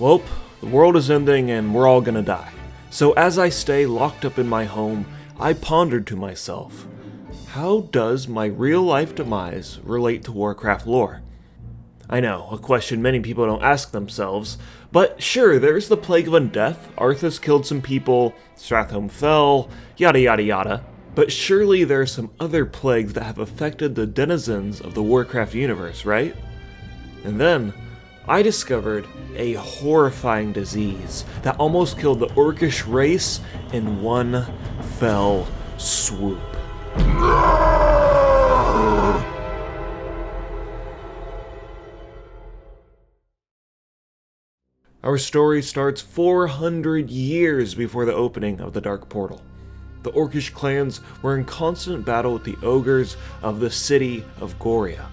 Welp, the world is ending and we're all gonna die. So as I stay locked up in my home, I pondered to myself, how does my real life demise relate to Warcraft lore? I know, a question many people don't ask themselves, but sure, there's the Plague of Undeath, Arthas killed some people, Stratholme fell, yada yada yada, but surely there are some other plagues that have affected the denizens of the Warcraft universe, right? And then, I discovered a horrifying disease that almost killed the Orcish race in one fell swoop. Our story starts 400 years before the opening of the Dark Portal. The Orcish clans were in constant battle with the ogres of the city of Gorya.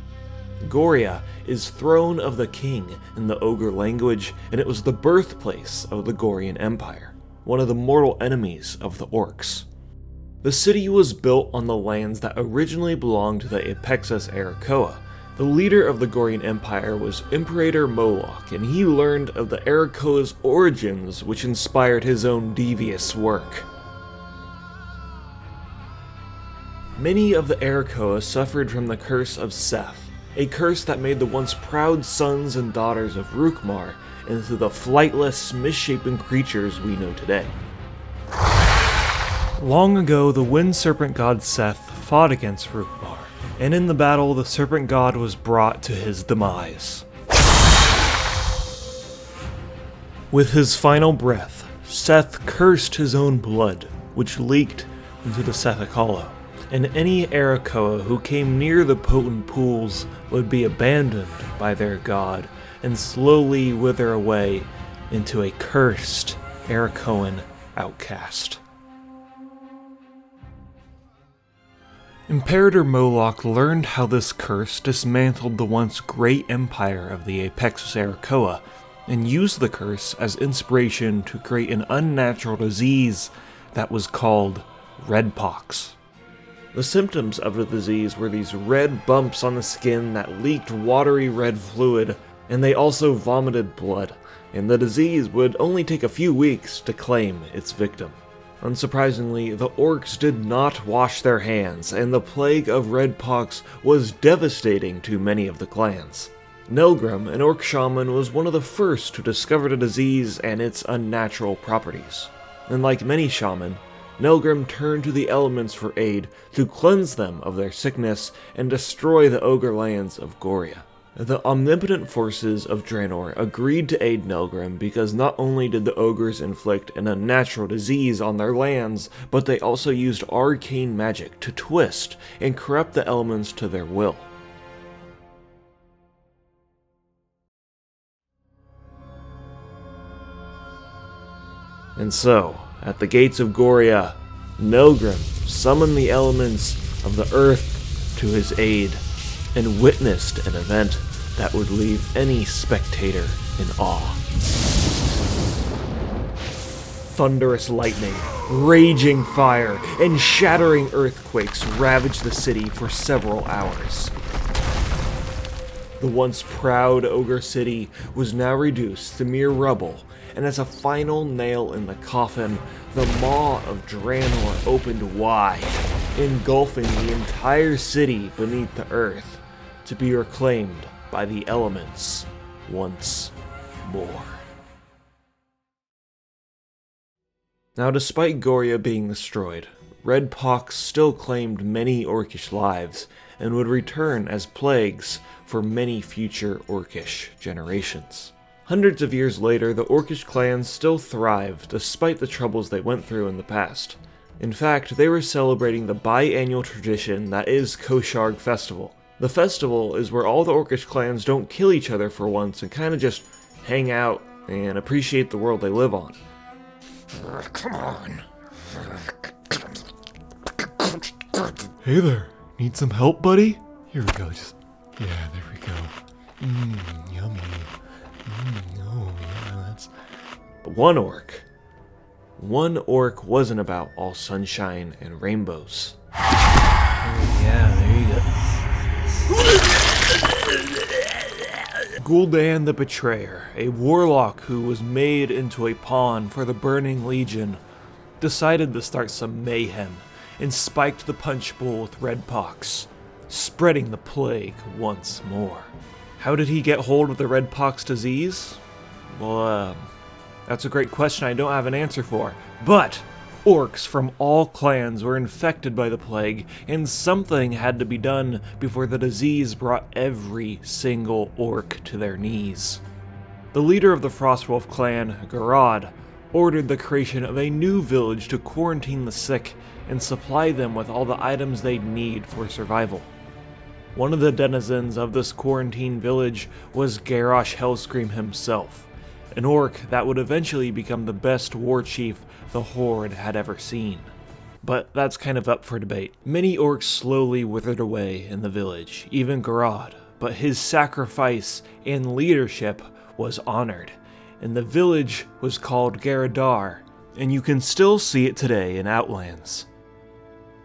Gorya is Throne of the King in the ogre language, and it was the birthplace of the Goryan Empire, one of the mortal enemies of the Orcs. The city was built on the lands that originally belonged to the Apexis Arakoa. The leader of the Goryan Empire was Imperator Moloch, and he learned of the Arakoa's origins, which inspired his own devious work. Many of the Arakoa suffered from the curse of Seth, a curse that made the once proud sons and daughters of Rukmar into the flightless, misshapen creatures we know today. Long ago, the wind serpent god Seth fought against Rukmar, and in the battle, the serpent god was brought to his demise. With his final breath, Seth cursed his own blood, which leaked into the Sethic Hollow, and any Arakoa who came near the potent pools would be abandoned by their god and slowly wither away into a cursed Arakoan outcast. Imperator Moloch learned how this curse dismantled the once great empire of the Apexis Arakoa, and used the curse as inspiration to create an unnatural disease that was called Redpox. The symptoms of the disease were these red bumps on the skin that leaked watery red fluid, and they also vomited blood, and the disease would only take a few weeks to claim its victim. Unsurprisingly, the Orcs did not wash their hands, and the plague of Redpox was devastating to many of the clans. Nelgrim, an Orc shaman, was one of the first to discover the disease and its unnatural properties. And like many shaman, Nelgrim turned to the elements for aid to cleanse them of their sickness and destroy the ogre lands of Gorya. The omnipotent forces of Draenor agreed to aid Nelgrim because not only did the ogres inflict an unnatural disease on their lands, but they also used arcane magic to twist and corrupt the elements to their will. And so, at the gates of Gorya, Nelgrim summoned the elements of the earth to his aid, and witnessed an event that would leave any spectator in awe. Thunderous lightning, raging fire, and shattering earthquakes ravaged the city for several hours. The once proud ogre city was now reduced to mere rubble, and as a final nail in the coffin, the maw of Draenor opened wide, engulfing the entire city beneath the earth, to be reclaimed by the elements once more. Now, despite Gorya being destroyed, Redpox still claimed many Orcish lives, and would return as plagues for many future Orcish generations. Hundreds of years later, the Orcish clans still thrive despite the troubles they went through in the past. In fact, they were celebrating the biannual tradition that is Kosharg Festival. The festival is where all the Orcish clans don't kill each other for once and kind of just hang out and appreciate the world they live on. Come on. Hey there, need some help, buddy? Here we go, yeah, there we go. Yummy. Oh, yeah, that's... One orc wasn't about all sunshine and rainbows. Oh, yeah, there you go. Gul'dan the Betrayer, a warlock who was made into a pawn for the Burning Legion, decided to start some mayhem and spiked the punch bowl with red pox, spreading the plague once more. How did he get hold of the red pox disease? Well, that's a great question I don't have an answer for, but orcs from all clans were infected by the plague, and something had to be done before the disease brought every single orc to their knees. The leader of the Frostwolf clan, Garadar, ordered the creation of a new village to quarantine the sick and supply them with all the items they'd need for survival. One of the denizens of this quarantine village was Garrosh Hellscream himself, an orc that would eventually become the best war chief the Horde had ever seen. But that's kind of up for debate. Many orcs slowly withered away in the village, even Garadar, but his sacrifice and leadership was honored, and the village was called Garadar, and you can still see it today in Outlands.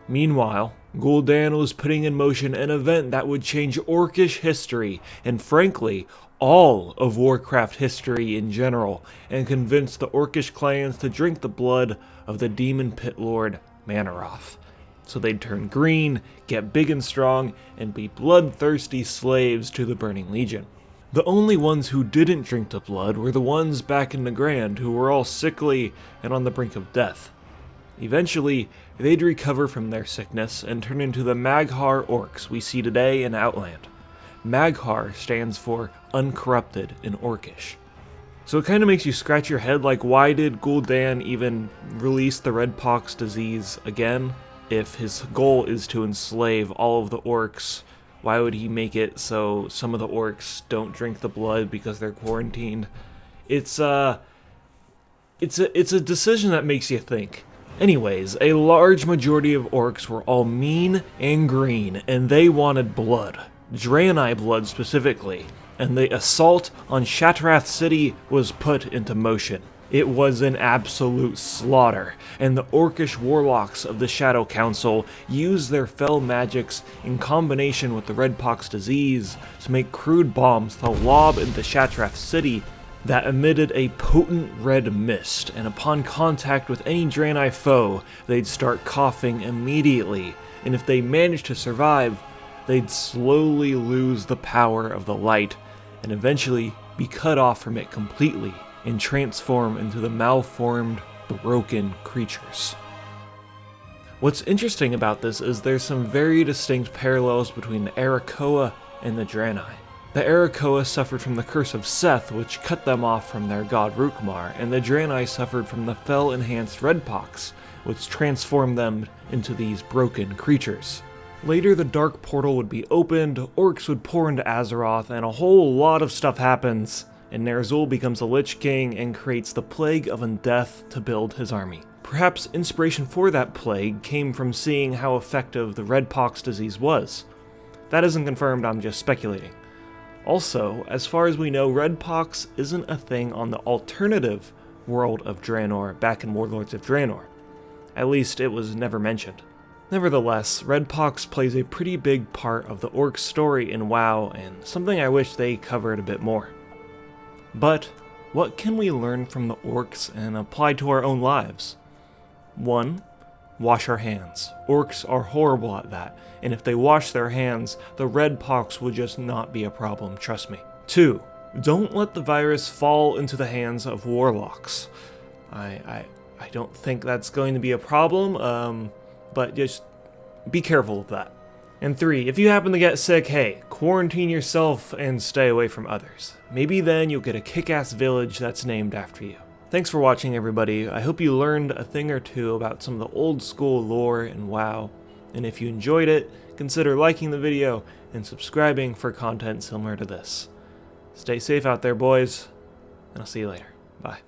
Meanwhile, Gul'dan was putting in motion an event that would change orcish history, and frankly, all of Warcraft history in general, and convince the orcish clans to drink the blood of the demon pit lord Manaroth, so they'd turn green, get big and strong, and be bloodthirsty slaves to the Burning Legion. The only ones who didn't drink the blood were the ones back in the Grand who were all sickly and on the brink of death. Eventually, they'd recover from their sickness and turn into the Mag'har orcs we see today in Outland. Mag'har stands for uncorrupted in Orcish. So it kind of makes you scratch your head, like, why did Gul'dan even release the red pox disease again? If his goal is to enslave all of the orcs, why would he make it so some of the orcs don't drink the blood because they're quarantined? It's a decision that makes you think. Anyways, a large majority of orcs were all mean and green, and they wanted blood. Draenei blood specifically, and the assault on Shattrath City was put into motion. It was an absolute slaughter, and the orcish warlocks of the Shadow Council used their fell magics in combination with the red pox disease to make crude bombs to lob into Shattrath City that emitted a potent red mist, and upon contact with any Draenei foe, they'd start coughing immediately, and if they managed to survive, they'd slowly lose the power of the light, and eventually be cut off from it completely, and transform into the malformed, broken creatures. What's interesting about this is there's some very distinct parallels between the Arakoa and the Draenei. The Arakoa suffered from the curse of Seth, which cut them off from their god Rukmar, and the Draenei suffered from the Fel-enhanced red pox, which transformed them into these broken creatures. Later, the Dark Portal would be opened, orcs would pour into Azeroth, and a whole lot of stuff happens, and Ner'zhul becomes a Lich King and creates the Plague of Undeath to build his army. Perhaps inspiration for that plague came from seeing how effective the red pox disease was. That isn't confirmed, I'm just speculating. Also, as far as we know, red pox isn't a thing on the alternative world of Draenor back in Warlords of Draenor. At least it was never mentioned. Nevertheless, red pox plays a pretty big part of the orc story in WoW, and something I wish they covered a bit more. But what can we learn from the orcs and apply to our own lives? 1. Wash our hands. Orcs are horrible at that, and if they wash their hands, the red pox would just not be a problem, trust me. 2. Don't let the virus fall into the hands of warlocks. I don't think that's going to be a problem, but just be careful of that. And 3, if you happen to get sick, hey, quarantine yourself and stay away from others. Maybe then you'll get a kick-ass village that's named after you. Thanks for watching, everybody. I hope you learned a thing or two about some of the old school lore in WoW. And if you enjoyed it, consider liking the video and subscribing for content similar to this. Stay safe out there, boys, and I'll see you later. Bye.